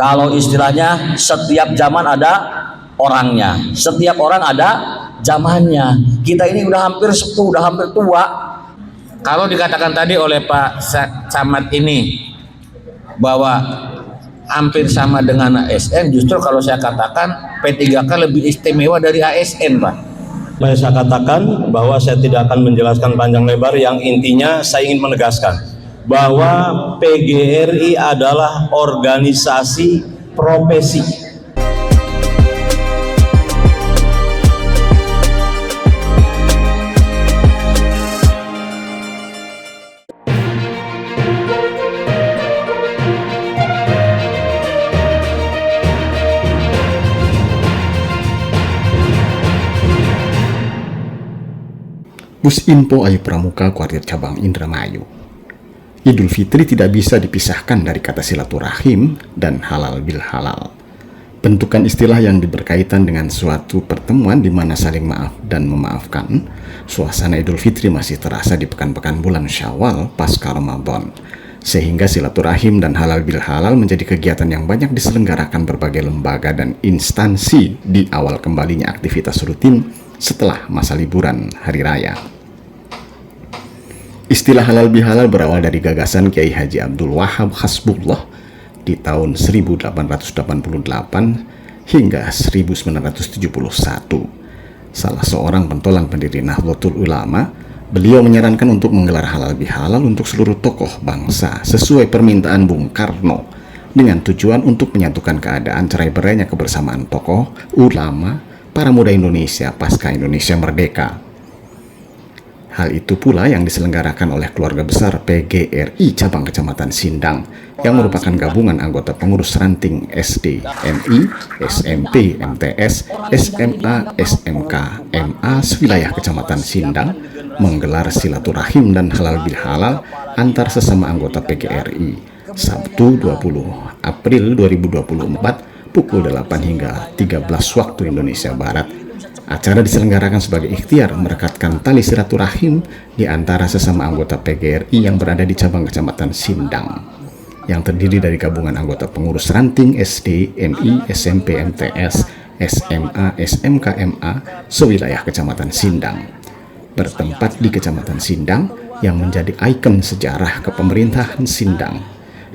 Kalau istilahnya setiap zaman ada orangnya, setiap orang ada zamannya. Kita ini udah hampir sepuh, udah hampir tua. Kalau dikatakan tadi oleh Pak Camat ini bahwa hampir sama dengan ASN, justru kalau saya katakan P3K lebih istimewa dari ASN, Pak. Saya katakan bahwa saya tidak akan menjelaskan panjang lebar, yang intinya saya ingin menegaskan bahwa PGRI adalah organisasi profesi. Pusinfo Ayu Pramuka, Kuartir Cabang Indramayu. Idul Fitri tidak bisa dipisahkan dari kata silaturahim dan halal bil halal. Bentukan istilah yang berkaitan dengan suatu pertemuan di mana saling maaf dan memaafkan. Suasana Idul Fitri masih terasa di pekan-pekan bulan Syawal pasca Ramadan. Sehingga silaturahim dan halal bil halal menjadi kegiatan yang banyak diselenggarakan berbagai lembaga dan instansi di awal kembalinya aktivitas rutin setelah masa liburan hari raya. Istilah halal bihalal berawal dari gagasan Kiai Haji Abdul Wahab Hasbullah di tahun 1888 hingga 1971. Salah seorang pentolan pendiri Nahdlatul Ulama, beliau menyarankan untuk menggelar halal bihalal untuk seluruh tokoh bangsa sesuai permintaan Bung Karno, dengan tujuan untuk menyatukan keadaan cerai-berainya kebersamaan tokoh, ulama, para muda Indonesia pasca Indonesia merdeka. Hal itu pula yang diselenggarakan oleh keluarga besar PGRI cabang Kecamatan Sindang yang merupakan gabungan anggota pengurus ranting SD, MI, SMP, MTS, SMA, SMK, MA sewilayah Kecamatan Sindang menggelar silaturahim dan halal bil halal antar sesama anggota PGRI Sabtu 20 April 2024 pukul 8 hingga 13 waktu Indonesia Barat. Acara diselenggarakan sebagai ikhtiar merekatkan tali silaturahim di antara sesama anggota PGRI yang berada di cabang Kecamatan Sindang, yang terdiri dari gabungan anggota pengurus ranting SD, MI, SMP, MTS, SMA, SMK, MA sewilayah Kecamatan Sindang, bertempat di Kecamatan Sindang yang menjadi ikon sejarah kepemerintahan Sindang.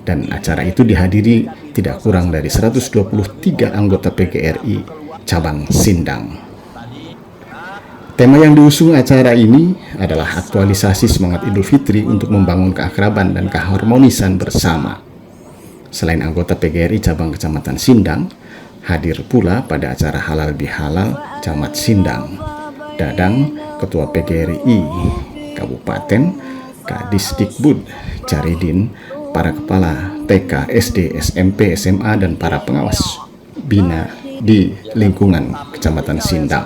Dan acara itu dihadiri tidak kurang dari 123 anggota PGRI cabang Sindang. Tema yang diusung acara ini adalah aktualisasi semangat Idul Fitri untuk membangun keakraban dan keharmonisan bersama. Selain anggota PGRI cabang Kecamatan Sindang, hadir pula pada acara halal bihalal Camat Sindang, Dadang, Ketua PGRI Kabupaten, Kadisdikbud, Caridin, para kepala TK, SD, SMP, SMA, dan para pengawas bina di lingkungan Kecamatan Sindang.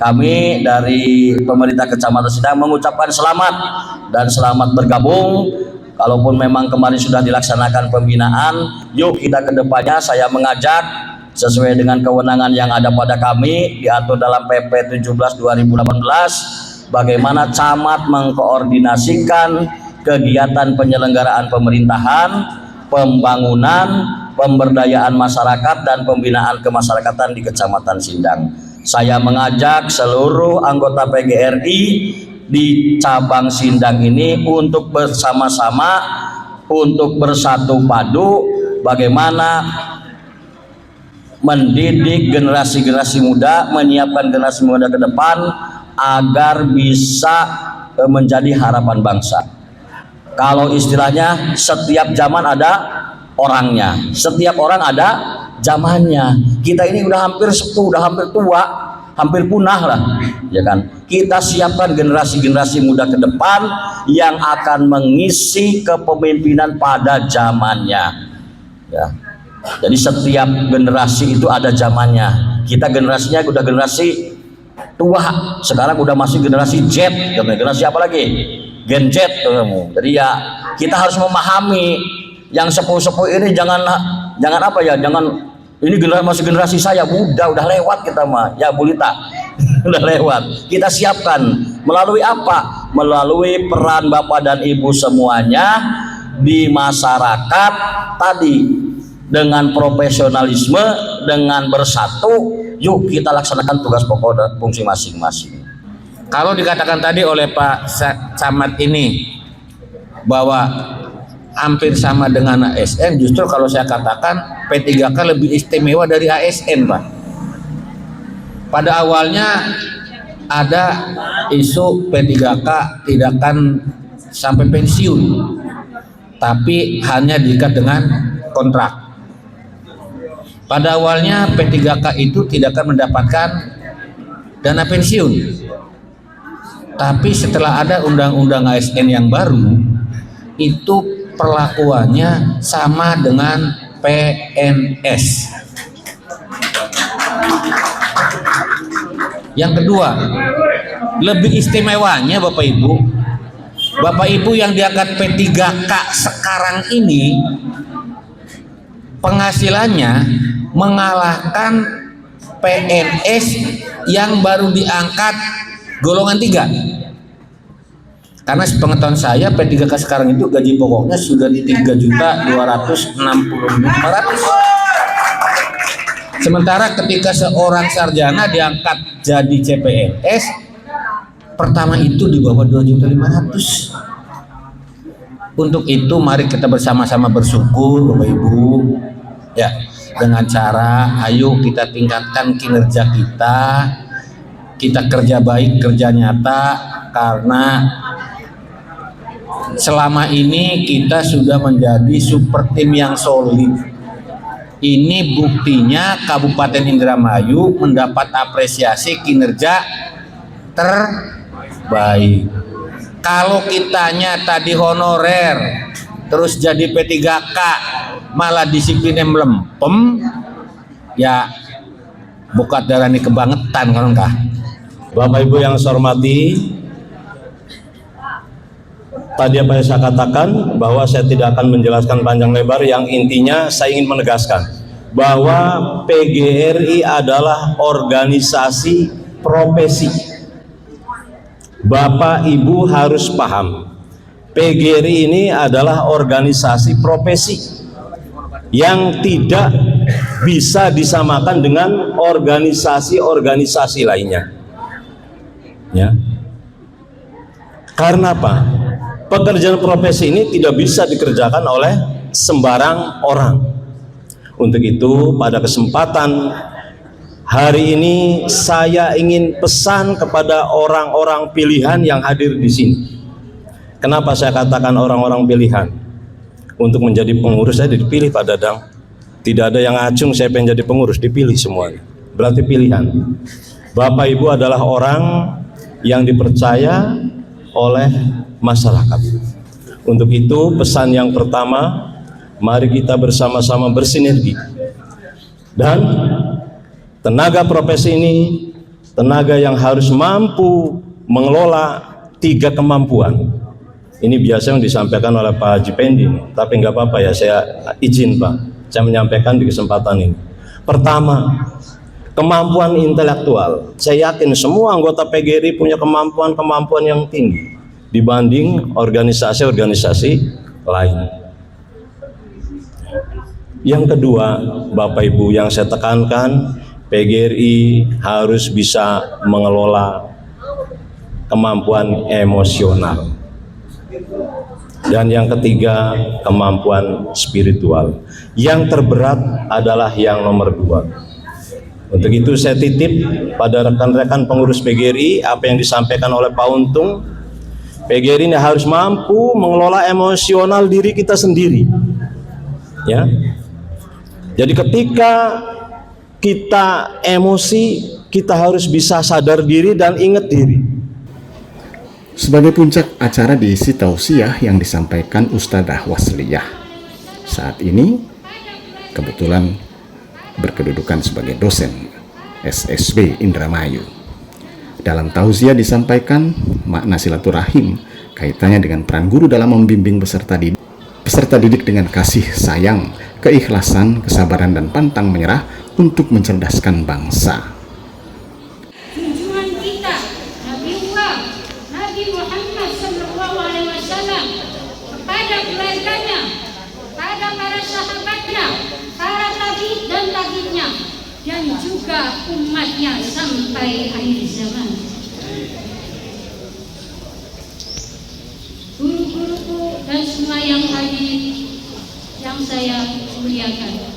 Kami dari pemerintah Kecamatan Sindang mengucapkan selamat dan selamat bergabung. Kalaupun memang kemarin sudah dilaksanakan pembinaan, yuk kita ke depannya saya mengajak sesuai dengan kewenangan yang ada pada kami diatur dalam PP 17/2018 bagaimana camat mengkoordinasikan kegiatan penyelenggaraan pemerintahan, pembangunan, pemberdayaan masyarakat dan pembinaan kemasyarakatan di Kecamatan Sindang. Saya mengajak seluruh anggota PGRI di cabang Sindang ini untuk bersama-sama, untuk bersatu padu bagaimana mendidik generasi-generasi muda, menyiapkan generasi muda ke depan agar bisa menjadi harapan bangsa. Kalau istilahnya setiap zaman ada orangnya, setiap orang ada zamannya. Kita ini udah hampir sepuh, udah hampir tua, hampir punah lah, ya kan? Kita siapkan generasi-generasi muda ke depan yang akan mengisi kepemimpinan pada zamannya. Ya. Jadi setiap generasi itu ada zamannya. Kita generasinya udah generasi tua, sekarang udah masih generasi Z, generasi apa lagi? Gen Z. Jadi ya kita harus memahami yang sepuh-sepuh ini jangan apa ya, jangan ini masih generasi saya muda, udah lewat kita mah ya Bu Lita. Udah lewat. Kita siapkan melalui apa? Melalui peran Bapak dan Ibu semuanya di masyarakat tadi, dengan profesionalisme, dengan bersatu, yuk kita laksanakan tugas pokok dan fungsi masing-masing. Kalau dikatakan tadi oleh Pak Camat ini bahwa hampir sama dengan ASN, justru kalau saya katakan P3K lebih istimewa dari ASN, Pak. Pada awalnya ada isu P3K tidak akan sampai pensiun, tapi hanya diikat dengan kontrak. Pada awalnya P3K itu tidak akan mendapatkan dana pensiun, tapi setelah ada undang-undang ASN yang baru, itu perlakuannya sama dengan PNS. Yang kedua, lebih istimewanya Bapak Ibu yang diangkat P3K sekarang ini penghasilannya mengalahkan PNS yang baru diangkat golongan 3. Karena sepengetahuan saya P3K sekarang itu gaji pokoknya sudah 3.260.500. Sementara ketika seorang sarjana diangkat jadi CPNS, pertama itu di bawah 2.500.000. Untuk itu mari kita bersama-sama bersyukur Bapak Ibu, ya, dengan cara ayo kita tingkatkan kinerja kita kerja baik, kerja nyata, karena selama ini kita sudah menjadi super tim yang solid. Ini buktinya Kabupaten Indramayu mendapat apresiasi kinerja terbaik. Kalau kitanya tadi honorer terus jadi P3K malah disiplinnya melempem, ya bukan darani kebangetan kan kah? Bapak Ibu yang saya hormati, tadi apa yang saya katakan bahwa saya tidak akan menjelaskan panjang lebar, yang intinya saya ingin menegaskan bahwa PGRI adalah organisasi profesi. Bapak Ibu harus paham, PGRI ini adalah organisasi profesi yang tidak bisa disamakan dengan organisasi-organisasi lainnya. Ya. Karena apa? Pekerjaan profesi ini tidak bisa dikerjakan oleh sembarang orang. Untuk itu, pada kesempatan hari ini saya ingin pesan kepada orang-orang pilihan yang hadir di sini. Kenapa saya katakan orang-orang pilihan? Untuk menjadi pengurus saya dipilih Pak Dadang. Tidak ada yang ngacung saya pengen jadi pengurus, dipilih semuanya. Berarti pilihan. Bapak Ibu adalah orang yang dipercaya oleh masyarakat. Untuk itu pesan yang pertama, mari kita bersama-sama bersinergi. Dan tenaga profesi ini tenaga yang harus mampu mengelola 3 kemampuan. Ini biasa yang disampaikan oleh Pak Haji Pendi, tapi nggak apa-apa ya, saya izin Pak, saya menyampaikan di kesempatan ini. Pertama, kemampuan intelektual. Saya yakin semua anggota PGRI punya kemampuan yang tinggi dibanding organisasi-organisasi lain. Yang kedua, Bapak Ibu yang saya tekankan, PGRI harus bisa mengelola kemampuan emosional. Dan yang ketiga, kemampuan spiritual. Yang terberat adalah yang nomor 2. Untuk itu saya titip pada rekan-rekan pengurus PGRI apa yang disampaikan oleh Pak Untung. PGRI ini harus mampu mengelola emosional diri kita sendiri. Ya. Jadi ketika kita emosi, kita harus bisa sadar diri dan ingat diri. Sebagai puncak acara diisi tausiah yang disampaikan Ustadzah Wasliyah. Saat ini kebetulan berkedudukan sebagai dosen SSB Indramayu. Dalam tausiah disampaikan makna silaturahim kaitannya dengan peran guru dalam membimbing peserta didik dengan kasih sayang, keikhlasan, kesabaran dan pantang menyerah untuk mencerdaskan bangsa. sampai akhir zaman. Guru-guruku dan semua yang hadir yang saya muliakan.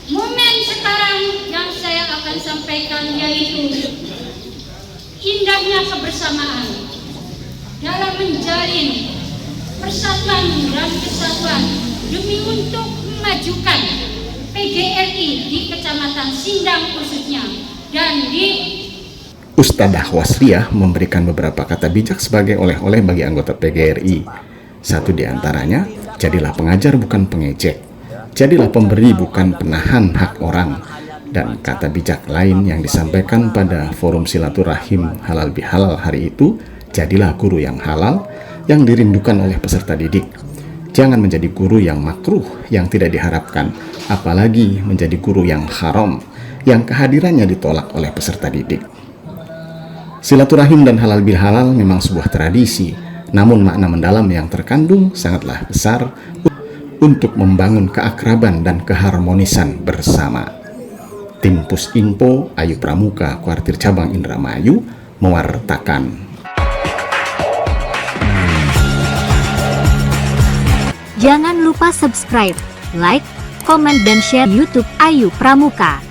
Momen sekarang yang saya akan sampaikan yaitu indahnya kebersamaan dalam menjalin persatuan dan kesatuan demi untuk memajukan PGRI di Kecamatan Sindang khususnya dan di Ustadzah Wasriah memberikan beberapa kata bijak sebagai oleh-oleh bagi anggota PGRI. Satu di antaranya, jadilah pengajar bukan pengejek, jadilah pemberi bukan penahan hak orang. Dan kata bijak lain yang disampaikan pada forum silaturahim halal bihalal hari itu, jadilah guru yang halal yang dirindukan oleh peserta didik. Jangan menjadi guru yang makruh yang tidak diharapkan, apalagi menjadi guru yang haram yang kehadirannya ditolak oleh peserta didik. Silaturahim dan halal bihalal memang sebuah tradisi, namun makna mendalam yang terkandung sangatlah besar untuk membangun keakraban dan keharmonisan bersama. Tim Pusinfo Ayu Pramuka, Kuartir Cabang Indramayu, mewartakan. Jangan lupa subscribe, like, komen, dan share YouTube Ayu Pramuka.